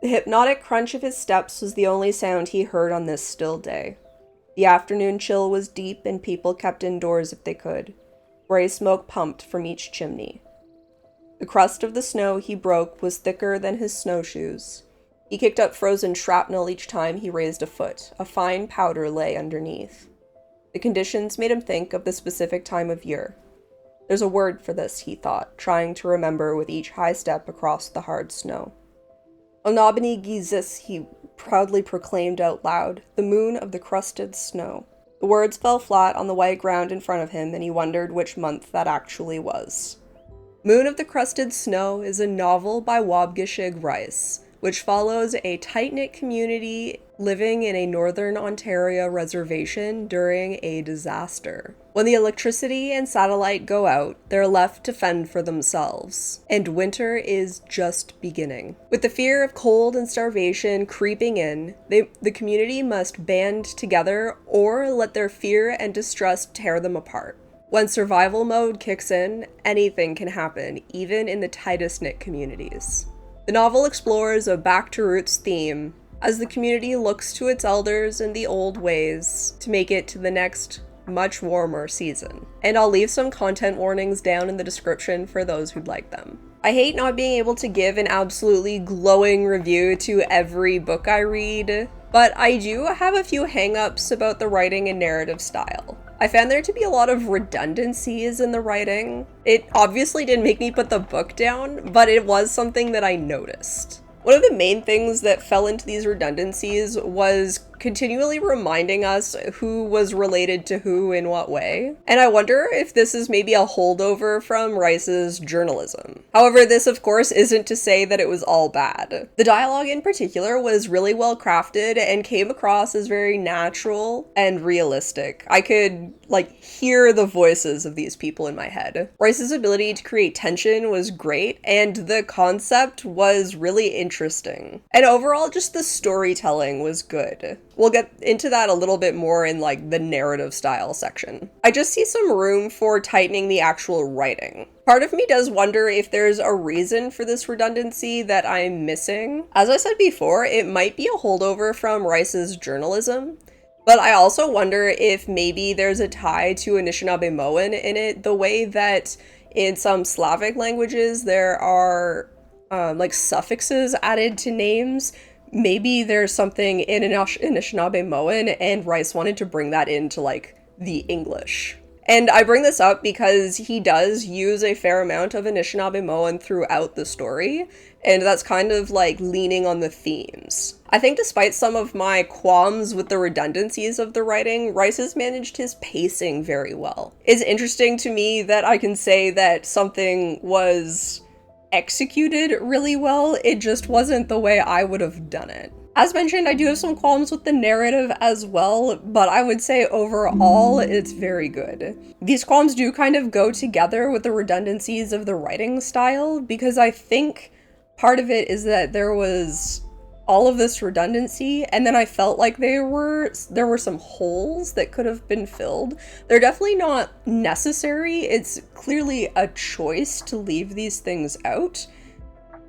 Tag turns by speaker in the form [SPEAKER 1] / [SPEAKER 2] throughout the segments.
[SPEAKER 1] The hypnotic crunch of his steps was the only sound he heard on this still day. The afternoon chill was deep and people kept indoors if they could. Gray smoke pumped from each chimney. The crust of the snow he broke was thicker than his snowshoes. He kicked up frozen shrapnel each time he raised a foot. A fine powder lay underneath. The conditions made him think of the specific time of year. There's a word for this, he thought, trying to remember with each high step across the hard snow. Onabini Gizis, he proudly proclaimed out loud, the moon of the crusted snow. The words fell flat on the white ground in front of him, and he wondered which month that actually was. Moon of the Crusted Snow is a novel by Waubgeshig Rice, which follows a tight-knit community living in a northern Ontario reservation during a disaster. When the electricity and satellite go out, they're left to fend for themselves, and winter is just beginning. With the fear of cold and starvation creeping in, the community must band together or let their fear and distrust tear them apart. When survival mode kicks in, anything can happen, even in the tightest-knit communities. The novel explores a back-to-roots theme as the community looks to its elders and the old ways to make it to the next, much warmer season. And I'll leave some content warnings down in the description for those who'd like them. I hate not being able to give an absolutely glowing review to every book I read, but I do have a few hang-ups about the writing and narrative style. I found there to be a lot of redundancies in the writing. It obviously didn't make me put the book down, but it was something that I noticed. One of the main things that fell into these redundancies was continually reminding us who was related to who in what way. And I wonder if this is maybe a holdover from Rice's journalism. However, this of course isn't to say that it was all bad. The dialogue in particular was really well crafted and came across as very natural and realistic. I could hear the voices of these people in my head. Rice's ability to create tension was great, and the concept was really interesting. And overall, just the storytelling was good. We'll get into that a little bit more in the narrative style section. I just see some room for tightening the actual writing. Part of me does wonder if there's a reason for this redundancy that I'm missing. As I said before, it might be a holdover from Rice's journalism. But I also wonder if maybe there's a tie to Anishinaabe-Moan in it, the way that in some Slavic languages there are suffixes added to names. Maybe there's something in Anishinaabe-Moan, and Rice wanted to bring that into the English. And I bring this up because he does use a fair amount of Anishinaabe-Moan throughout the story, and that's kind of leaning on the themes. I think despite some of my qualms with the redundancies of the writing, Rice has managed his pacing very well. It's interesting to me that I can say that something was executed really well, it just wasn't the way I would have done it. As mentioned, I do have some qualms with the narrative as well, but I would say overall, it's very good. These qualms do kind of go together with the redundancies of the writing style, because I think part of it is that there was all of this redundancy, and then I felt like there were some holes that could have been filled. They're definitely not necessary. It's clearly a choice to leave these things out.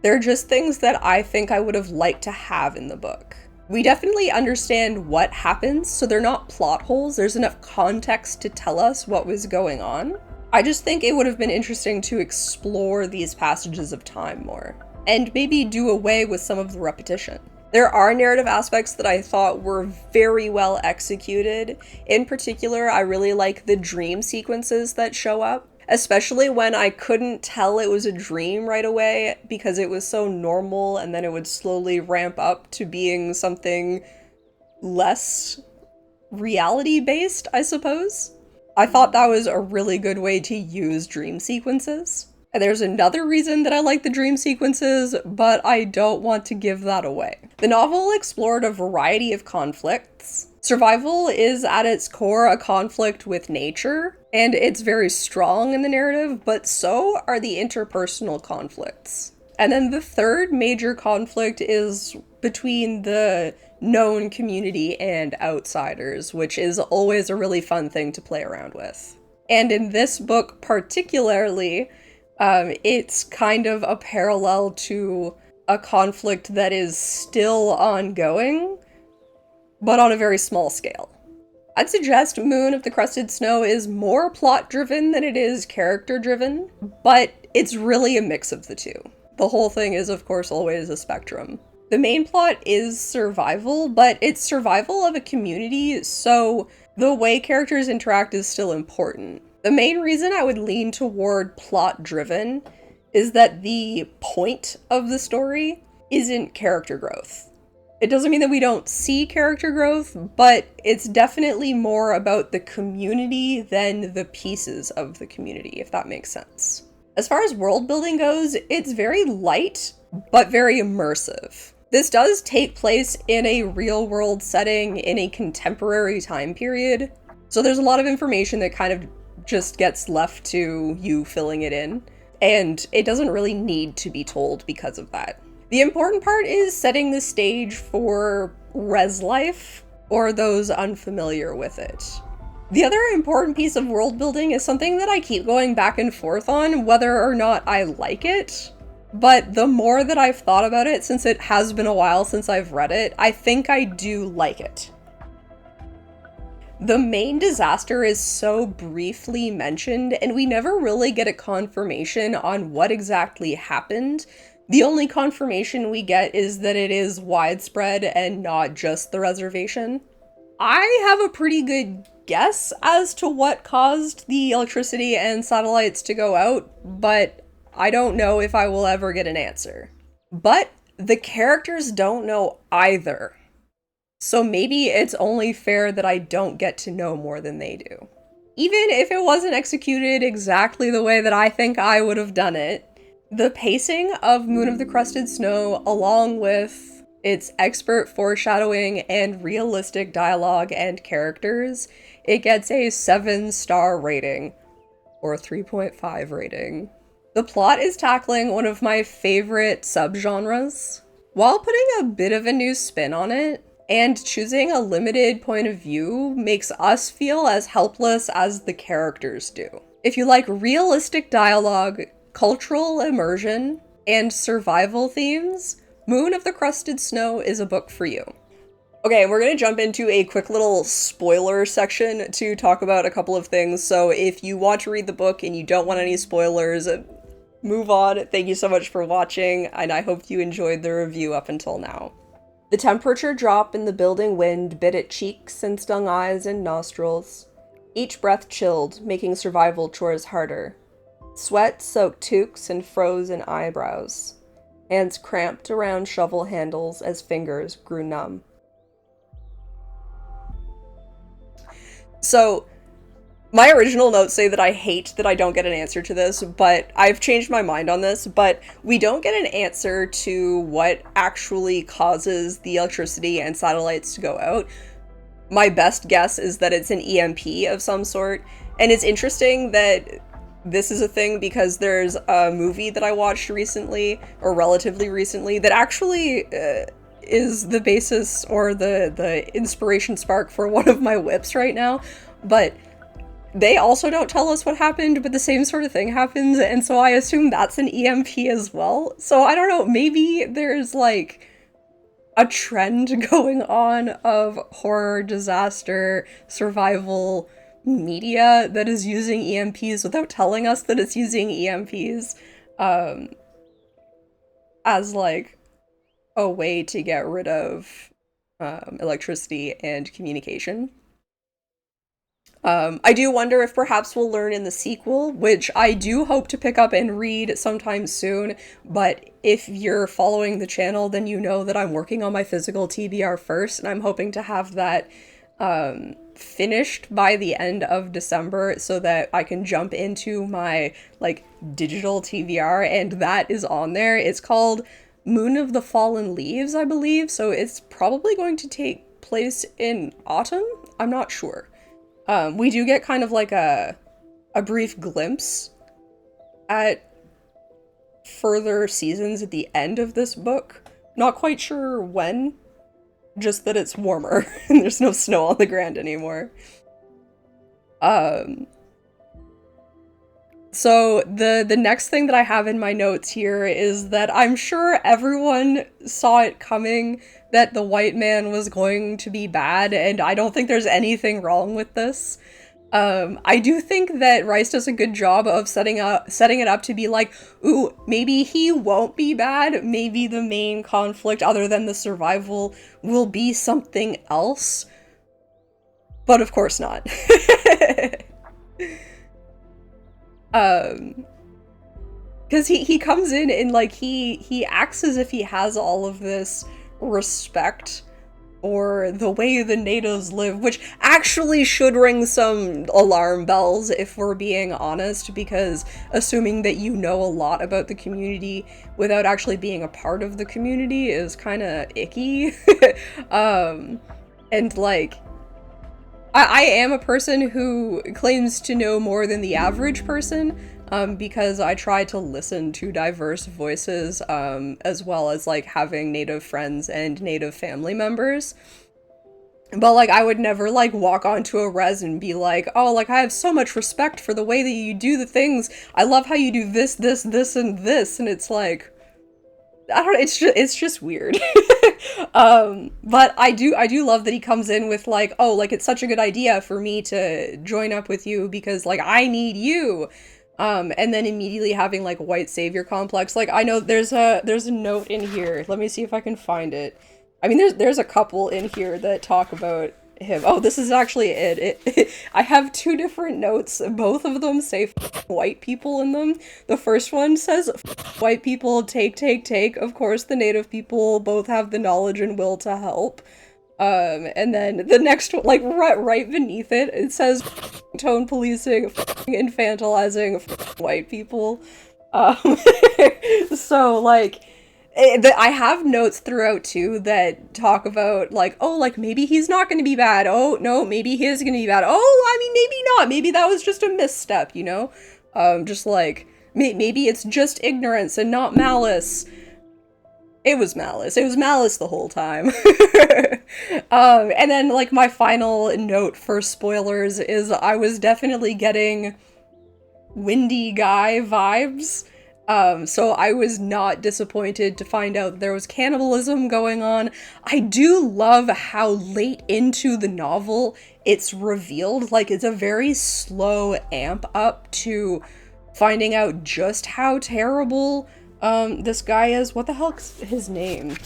[SPEAKER 1] They're just things that I think I would have liked to have in the book. We definitely understand what happens, so they're not plot holes. There's enough context to tell us what was going on. I just think it would have been interesting to explore these passages of time more, and maybe do away with some of the repetition. There are narrative aspects that I thought were very well executed. In particular, I really like the dream sequences that show up. Especially when I couldn't tell it was a dream right away because it was so normal, and then it would slowly ramp up to being something less reality-based, I suppose. I thought that was a really good way to use dream sequences. And there's another reason that I like the dream sequences, but I don't want to give that away. The novel explored a variety of conflicts. Survival is at its core a conflict with nature, and it's very strong in the narrative, but so are the interpersonal conflicts. And then the third major conflict is between the known community and outsiders, which is always a really fun thing to play around with. And in this book particularly, it's kind of a parallel to a conflict that is still ongoing, but on a very small scale. I'd suggest Moon of the Crusted Snow is more plot-driven than it is character-driven, but it's really a mix of the two. The whole thing is, of course, always a spectrum. The main plot is survival, but it's survival of a community, so the way characters interact is still important. The main reason I would lean toward plot-driven is that the point of the story isn't character growth. It doesn't mean that we don't see character growth, but it's definitely more about the community than the pieces of the community, if that makes sense. As far as world building goes, it's very light, but very immersive. This does take place in a real-world setting in a contemporary time period, so there's a lot of information that kind of just gets left to you filling it in, and it doesn't really need to be told because of that. The important part is setting the stage for res life, or those unfamiliar with it. The other important piece of world building is something that I keep going back and forth on whether or not I like it, but the more that I've thought about it, since it has been a while since I've read it, I think I do like it. The main disaster is so briefly mentioned, and we never really get a confirmation on what exactly happened. The only confirmation we get is that it is widespread and not just the reservation. I have a pretty good guess as to what caused the electricity and satellites to go out, but I don't know if I will ever get an answer. But the characters don't know either. So maybe it's only fair that I don't get to know more than they do. Even if it wasn't executed exactly the way that I think I would have done it, the pacing of Moon of the Crusted Snow, along with its expert foreshadowing and realistic dialogue and characters, it gets a 7-star rating, or 3.5 rating. The plot is tackling one of my favorite subgenres, while putting a bit of a new spin on it, and choosing a limited point of view makes us feel as helpless as the characters do. If you like realistic dialogue, cultural immersion, and survival themes, Moon of the Crusted Snow is a book for you. Okay, we're gonna jump into a quick little spoiler section to talk about a couple of things, so if you want to read the book and you don't want any spoilers, move on. Thank you so much for watching, and I hope you enjoyed the review up until now. The temperature drop in the building wind bit at cheeks and stung eyes and nostrils. Each breath chilled, making survival chores harder. Sweat soaked toques and froze in eyebrows. Hands cramped around shovel handles as fingers grew numb. So, my original notes say that I hate that I don't get an answer to this, but I've changed my mind on this, but we don't get an answer to what actually causes the electricity and satellites to go out. My best guess is that it's an EMP of some sort, and it's interesting that this is a thing because there's a movie that I watched recently, or relatively recently, that actually is the basis or the inspiration spark for one of my whips right now, but they also don't tell us what happened, but the same sort of thing happens, and so I assume that's an EMP as well. So I don't know, maybe there's like a trend going on of horror, disaster, survival media that is using EMPs without telling us that it's using EMPs as like a way to get rid of electricity and communication. I do wonder if perhaps we'll learn in the sequel, which I do hope to pick up and read sometime soon, but if you're following the channel, then you know that I'm working on my physical TBR first, and I'm hoping to have that finished by the end of December so that I can jump into my, like, digital TBR, and that is on there. It's called Moon of the Fallen Leaves, I believe, so it's probably going to take place in autumn? I'm not sure. We do get kind of like a brief glimpse at further seasons at the end of this book. Not quite sure when, just that it's warmer and there's no snow on the ground anymore. So the next thing that I have in my notes here is that I'm sure everyone saw it coming that the white man was going to be bad, and I don't think there's anything wrong with this. I do think that Rice does a good job of setting it up to be like, ooh, maybe he won't be bad. Maybe the main conflict, other than the survival, will be something else. But of course not. Because he comes in and like he acts as if he has all of this respect or the way the natives live, which actually should ring some alarm bells if we're being honest, because assuming that you know a lot about the community without actually being a part of the community is kind of icky. And like, I am a person who claims to know more than the average person, because I try to listen to diverse voices, as well as like having native friends and native family members. But like, I would never like walk onto a res and be like, oh, like I have so much respect for the way that you do the things. I love how you do this, this, this, and this. And it's like, I don't know, it's just weird. But I do love that he comes in with like, oh, like it's such a good idea for me to join up with you because like I need you. And then immediately having like white savior complex. Like I know there's a note in here. Let me see if I can find it. I mean, there's a couple in here that talk about him. Oh, this is actually it. I have two different notes. Both of them say white people in them. The first one says white people take. Of course, the native people both have the knowledge and will to help. And then the next one, like right beneath it, it says tone policing, infantilizing white people. So like, I have notes throughout too that talk about like, oh, like maybe he's not going to be bad. Oh no, maybe he is going to be bad. Oh, I mean, maybe not. Maybe that was just a misstep, you know? Just like maybe it's just ignorance and not malice. It was malice. It was malice the whole time. And then like my final note for spoilers is I was definitely getting windy guy vibes. So I was not disappointed to find out there was cannibalism going on. I do love how late into the novel it's revealed. Like, it's a very slow amp up to finding out just how terrible this guy is. What the hell's his name?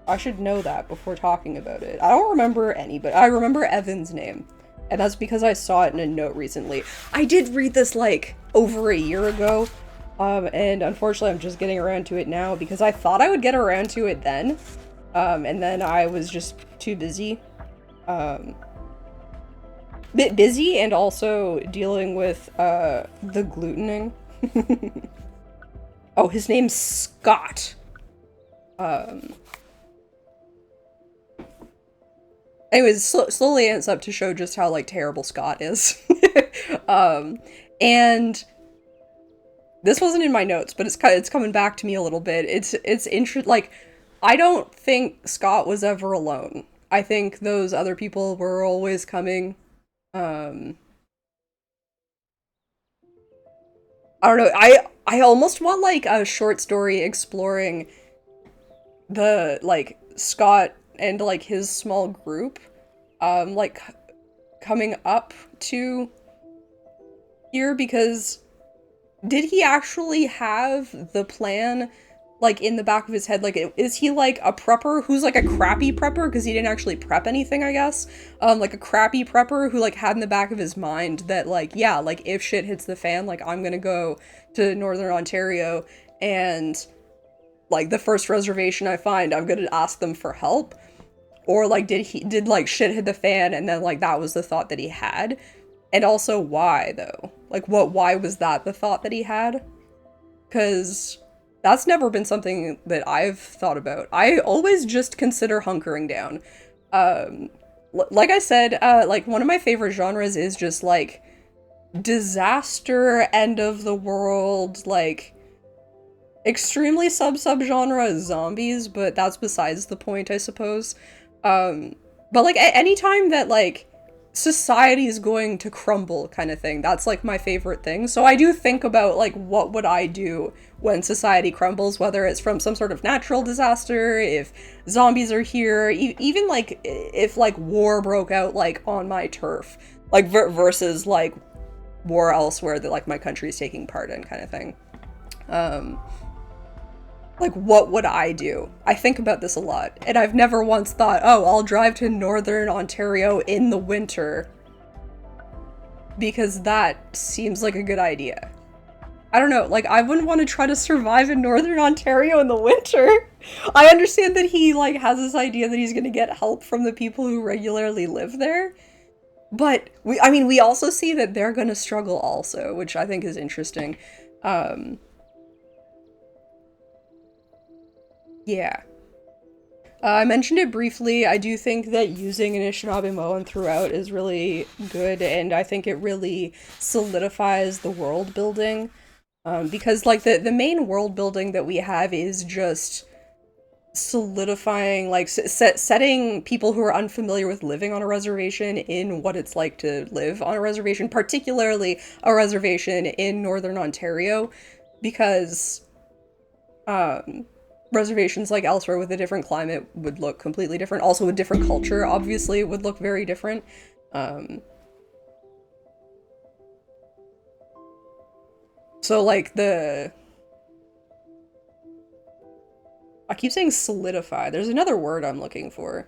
[SPEAKER 1] I should know that before talking about it. I don't remember any, but I remember Evan's name. And that's because I saw it in a note recently. I did read this, like, over a year ago, and unfortunately I'm just getting around to it now because I thought I would get around to it then, and then I was just too busy. Bit busy and also dealing with, the glutening. Oh, his name's Scott. Anyways, slowly ends up to show just how, like, terrible Scott is. And this wasn't in my notes, but it's coming back to me a little bit. It's interesting. Like, I don't think Scott was ever alone. I think those other people were always coming. I don't know. I almost want, like, a short story exploring the, like, Scott and like his small group, like coming up to here, because did he actually have the plan like in the back of his head? Like, is he like a prepper who's like a crappy prepper because he didn't actually prep anything, I guess? Like a crappy prepper who like had in the back of his mind that like, yeah, like if shit hits the fan, like I'm gonna go to Northern Ontario and like the first reservation I find, I'm gonna ask them for help. Or, like, did, like, shit hit the fan and then, like, that was the thought that he had? And also, why, though? Like, why was that the thought that he had? Because that's never been something that I've thought about. I always just consider hunkering down. Like I said, like, one of my favorite genres is just, like, disaster, end of the world, like, extremely sub-genre zombies, but that's besides the point, I suppose. But like anytime that like society is going to crumble kind of thing. That's like my favorite thing. So I do think about like what would I do when society crumbles, whether it's from some sort of natural disaster, if zombies are here, even like if like war broke out like on my turf, like versus like war elsewhere that like my country is taking part in kind of thing. Like, what would I do? I think about this a lot, and I've never once thought, oh, I'll drive to Northern Ontario in the winter, because that seems like a good idea. I don't know, like, I wouldn't want to try to survive in Northern Ontario in the winter. I understand that he, like, has this idea that he's gonna get help from the people who regularly live there, but, we also see that they're gonna struggle also, which I think is interesting. Yeah. I mentioned it briefly. I do think that using Anishinaabe throughout is really good, and I think it really solidifies the world building. Because, like, the main world building that we have is just solidifying, like, setting people who are unfamiliar with living on a reservation in what it's like to live on a reservation, particularly a reservation in Northern Ontario, because, reservations like elsewhere with a different climate would look completely different. Also a different culture, obviously, would look very different. So like I keep saying solidify. There's another word I'm looking for.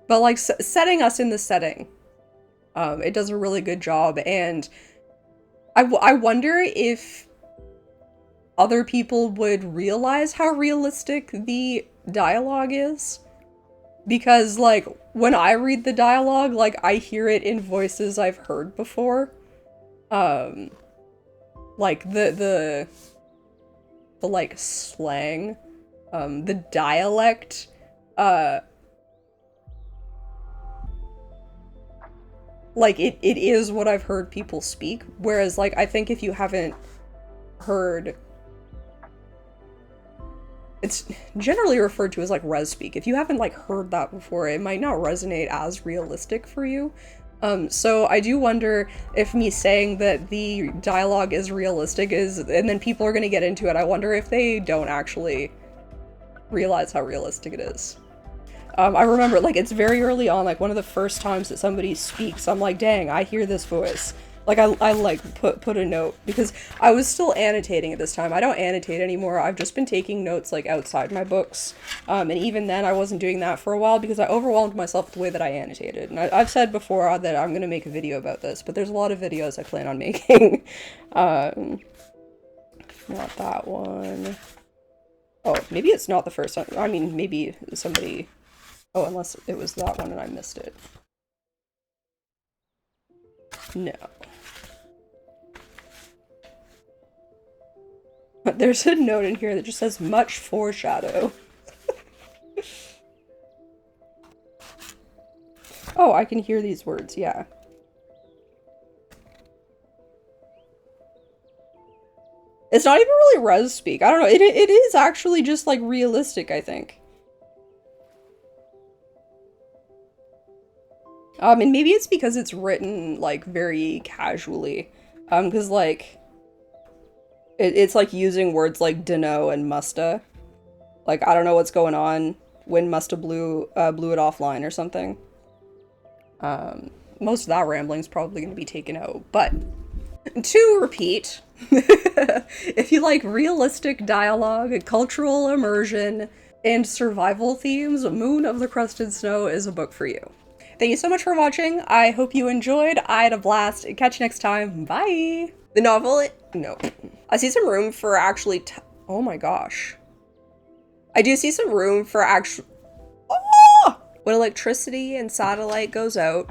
[SPEAKER 1] But like setting us in the setting. It does a really good job, and I wonder if other people would realize how realistic the dialogue is. Because, like, when I read the dialogue, like, I hear it in voices I've heard before. Like, the like, slang, the dialect, like, it is what I've heard people speak, whereas, like, I think if you haven't heard... It's generally referred to as, like, res speak. If you haven't, like, heard that before, it might not resonate as realistic for you. So I do wonder if me saying that the dialogue is realistic is... And then people are gonna get into it, I wonder if they don't actually realize how realistic it is. I remember, like, it's very early on, like, one of the first times that somebody speaks, I'm like, dang, I hear this voice. Like, I like, put a note, because I was still annotating at this time. I don't annotate anymore, I've just been taking notes, like, outside my books. And even then, I wasn't doing that for a while, because I overwhelmed myself with the way that I annotated. And I've said before that I'm gonna make a video about this, but there's a lot of videos I plan on making. Not that one. Oh, maybe it's not the first time. I mean, maybe somebody... Oh, unless it was that one and I missed it. No. There's a note in here that just says, much foreshadow. Oh, I can hear these words, yeah. It's not even really res speak. I don't know, it is actually just, like, realistic, I think. And maybe it's because it's written, like, very casually. Because, like, it's, like, using words like dunno and musta. Like, I don't know what's going on. Wind musta blew it offline or something. Most of that rambling's probably gonna be taken out, but... To repeat, if you like realistic dialogue, cultural immersion, and survival themes, Moon of the Crusted Snow is a book for you. Thank you so much for watching. I hope you enjoyed. I had a blast. Catch you next time. Bye! The novel, no. I see some room for actually oh my gosh. I do see some room for actual... Oh! When electricity and satellite goes out,